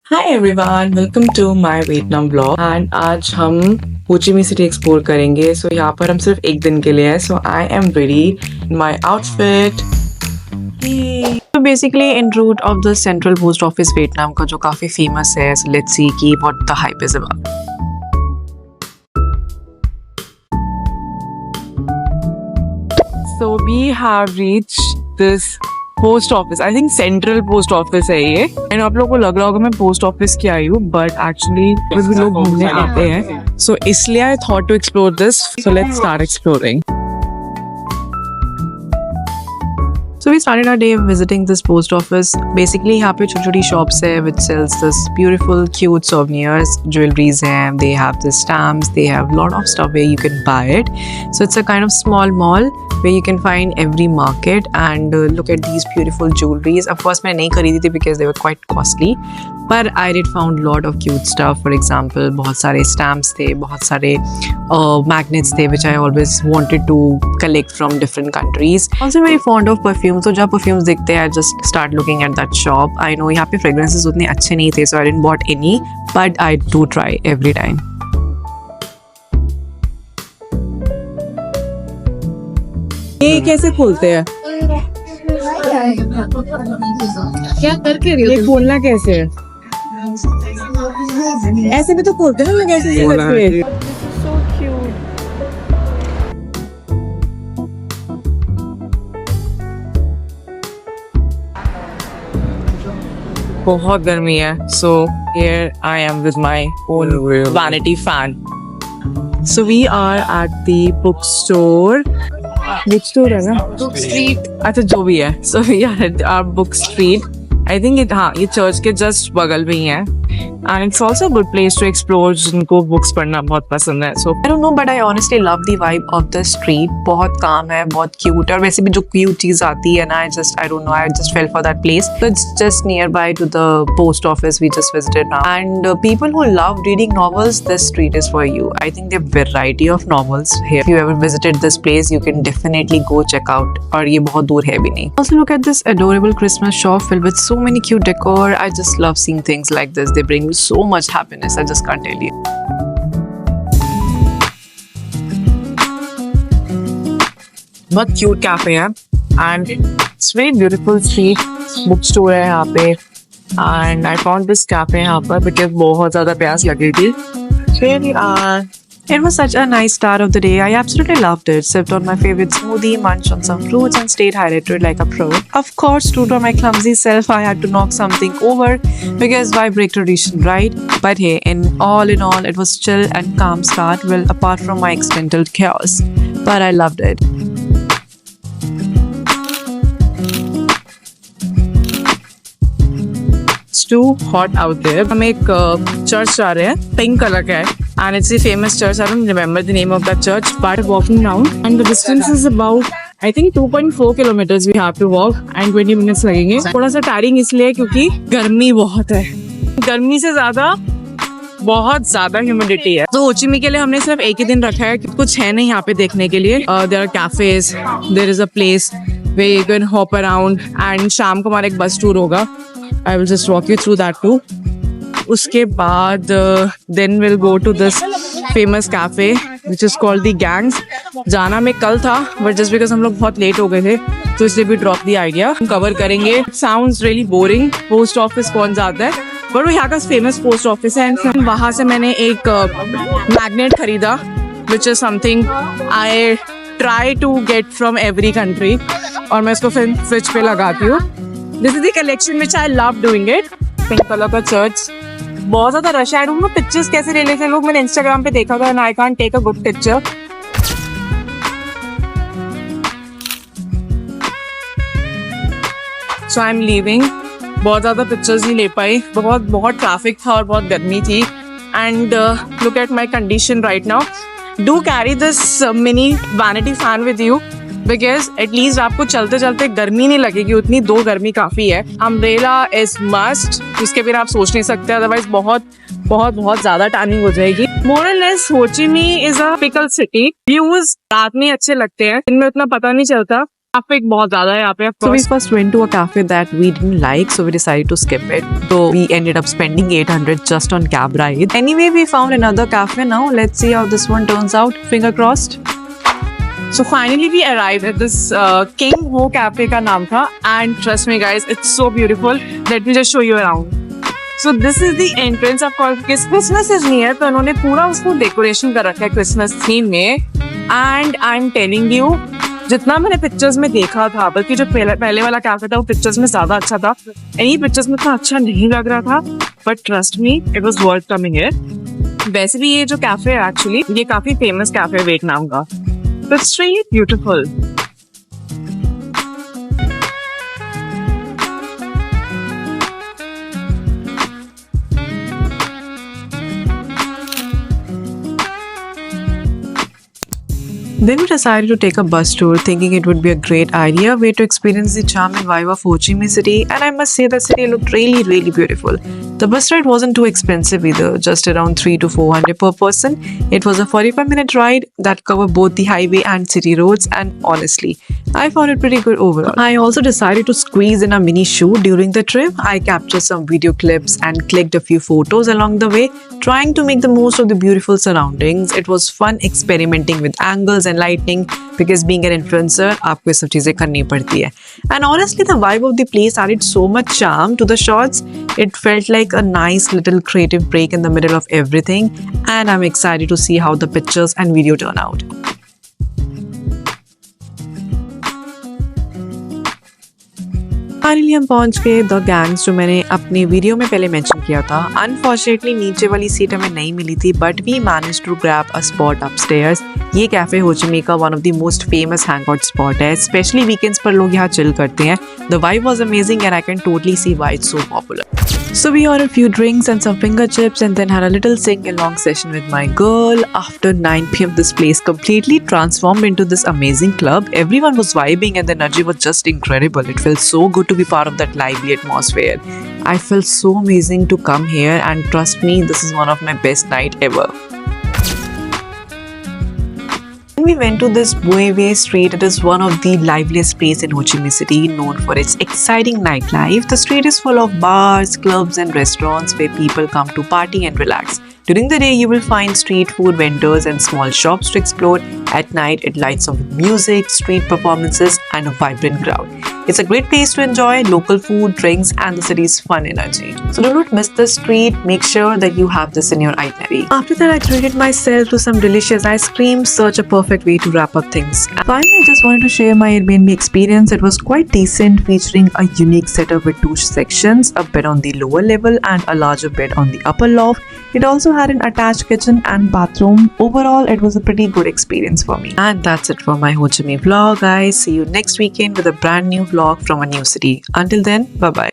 Hi everyone, welcome to my Vietnam vlog and आज हम हो ची मिन सिटी एक्सप्लोर करेंगे। सो यहाँ पर हम सिर्फ एक दिन के लिए हैं। So I am ready in my outfit. So basically en route of the Central Post Office Vietnam का जो काफी फेमस है, so let's see कि what the hype is about. So we have reached this post office. I think central post office है ये। And आप लोगों को लग रहा होगा मैं पोस्ट ऑफिस की आई हूँ, बट एक्चुअली भी लोग घूमने आते हैं। सो इसलिए I thought to explore this. So let's start exploring. So we started our day visiting this post office. Basically यहाँ पे छोटी-छोटी shops है which sells this beautiful cute souvenirs, jewelries हैं, they have the stamps, they have lot of stuff where you can buy it. So it's a kind of small mall where you can find every market and look at these beautiful jewelries. Of course मैं नहीं खरीदी थी because they were quite costly, but I did found lot of cute stuff. For example बहुत सारे stamps थे, बहुत सारे magnets थे which I always wanted to collect from different countries. Also very fond of perfume. तो जब perfumes देखते हैं I just start looking at that shop. I know यहाँ पे fragrances उतने अच्छे नहीं थे, so I didn't bought any, but I do try every time. ये कैसे खोलते हैं? क्या करके रही हो? ये खोलना कैसे है? ऐसे भी तो खोलते हैं ना लोग, ऐसे ही करते हैं। बहुत गर्मी है। So here I am with my own vanity fan. So we are at the book store. Book store है ना, बुक स्ट्रीट। अच्छा जो भी है। So we are at our book street. I think ये चर्च के जस्ट बगल में ही है। And it's also good place to explore जिनको बुक्स पढ़ना बहुत पसंद है। सो I don't know, but I honestly love the vibe of the street. बहुत calm है, बहुत cute, और वैसे भी जो cute चीज आती है ना, I don't know, I just fell for that place. So it's just nearby to the post office we just visited now. And people who love reading novels, this street is for you. I think there are variety of novels here. If you ever visited this place, you can definitely go check out. और ये बहुत दूर है भी नहीं. Also look at this adorable Christmas shop filled with so many cute decor. I just love seeing things like this. They bring me so much happiness. I just can't tell you. बहुत cute cafe है and it's very beautiful street. Book store है यहाँ पे and I found this cafe यहाँ पर because बहुत ज्यादा प्यास लगी थी। It was such a nice start of the day. I absolutely loved it. Sipped on my favorite smoothie, munched on some fruits, and stayed hydrated like a pro. Of course, true to my clumsy self, I had to knock something over because why break tradition, right? But hey, in all, it was chill and calm start. Well, apart from my accidental chaos, but I loved it. It's too hot out there. हम एक church जा रहे हैं, pink colour का है and it's a famous church. I don't remember the name of that church, but walking down and the distance is about I think 2.4 kilometers we have to walk and 20 minutes लगेंगे। थोड़ा सा tiring इसलिए क्योंकि गर्मी बहुत है। गर्मी से ज्यादा बहुत ज्यादा ह्यूमिडिटी है। तो हो ची मिन के लिए हमने सिर्फ एक ही दिन रखा है, कुछ है नहीं यहाँ पे देखने के लिए। There are cafes, there is a place way you can hop around and शाम को हमारा एक बस टूर होगा। I will just walk you through that too. उसके बाद then will go to this famous cafe which is called the Gangs. जाना में कल था बट जस्ट बिकॉज हम लोग बहुत लेट हो गए थे तो इसलिए भी ड्रॉप द आइडिया। कवर करेंगे। Sounds really boring, post office कौन जाता है, बट वो यहाँ का फेमस पोस्ट ऑफिस है। एंड वहाँ से मैंने एक मैग्नेट खरीदा which is something I try to get from every country और मैं इसको फिर फ्रिज पे लगाती हूँ। This is the collection which I love doing it. Pink colour का चर्च, बहुत ज्यादा रश है। आई डोंट नो पिक्चर्स कैसे ले लेते हैं लोग, मैंने इंस्टाग्राम पे देखा था and I can't take a good picture. So I am leaving. बहुत ज्यादा पिक्चर्स नहीं ले पाई, बहुत ट्रैफिक था और बहुत गर्मी थी। And look at my condition right now. Do carry this mini vanity fan with you because at least आपको चलते चलते गर्मी नहीं लगेगी उतनी, दो गर्मी काफी है। अम्ब्रेला इज मस्ट, इसके बिना आप सोच नहीं सकते, अदरवाइज बहुत ज्यादा टैनिंग हो जाएगी। मोर और लेस हो ची मिन is a pickle city. Views रात में अच्छे लगते हैं, दिन में उतना पता नहीं चलता। ट्रैफिक बहुत ज्यादा है यहाँ पे। So we first went to a cafe that we didn't like, so we decided to skip it. So we ended up spending 800 just on cab ride. Anyway, we found another cafe now. Let's see how this one turns out. Finger crossed. So finally we arrived at this King Ho Cafe का नाम था, and trust me guys, it's so beautiful. Let me just show you around. So this is the entrance of course. Christmas is near, तो उन्होंने पूरा उसको decoration कर रखा है क्रिसमस थीम में। And I'm telling you, जितना मैंने पिक्चर्स में देखा था, बल्कि जो पहले वाला कैफे था वो पिक्चर्स में ज्यादा अच्छा था, एनी पिक्चर्स में इतना अच्छा नहीं लग रहा था, but trust me it was worth coming here. वैसे भी ये जो कैफे है एक्चुअली ये काफी फेमस कैफे है वियतनाम का। It's really beautiful. Then we decided to take a bus tour, thinking it would be a great idea way to experience the charm and vibe of Ho Chi Minh City. And I must say, the city looked really, really beautiful. The bus ride wasn't too expensive either, just around 300 to 400 per person. It was a 45-minute ride that covered both the highway and city roads, and honestly, I found it pretty good overall. I also decided to squeeze in a mini shoot during the trip. I captured some video clips and clicked a few photos along the way, trying to make the most of the beautiful surroundings. It was fun experimenting with angles and lighting because being an influencer, आपको ये सब चीजें करनी पड़ती है. And honestly, the vibe of the place added so much charm to the shots. It felt like a nice little creative break in the middle of everything, and I'm excited to see how the pictures and video turn out. Finally हम पहुंच गए the gangs, जो मैंने अपने video में पहले mention किया था। अनफॉर्चुनेटली नीचे वाली सीट हमें नहीं मिली थी, but we manage to grab a spot upstairs. ये कैफे हो ची मिन्ह का one of the most famous hangout spot है, स्पेशली वीकेंड्स पर लोग यहाँ चिल करते हैं। The vibe was amazing and I can totally see why it's so popular. So we ordered a few drinks and some finger chips and then had a little sing-along session with my girl. After 9 p.m. this place completely transformed into this amazing club. Everyone was vibing and the energy was just incredible. It felt so good to be part of that lively atmosphere. I felt so amazing to come here, and trust me, this is one of my best night ever. We went to this Bue Way Street. It is one of the liveliest places in Ho Chi Minh City, known for its exciting nightlife. The street is full of bars, clubs and restaurants where people come to party and relax. During the day, you will find street food vendors and small shops to explore. At night, it lights up with music, street performances and a vibrant crowd. It's a great place to enjoy local food, drinks and the city's fun energy. So do not miss the street. Make sure that you have this in your itinerary. After that, I treated myself to some delicious ice cream. Such a perfect way to wrap up things. And finally, I just wanted to share my Airbnb experience. It was quite decent, featuring a unique setup with 2 sections, a bed on the lower level and a larger bed on the upper loft. It also had an attached kitchen and bathroom. Overall, it was a pretty good experience for me. And that's it for my Ho Chi Minh vlog, guys. See you next weekend with a brand new vlog from a new city. Until then, bye bye.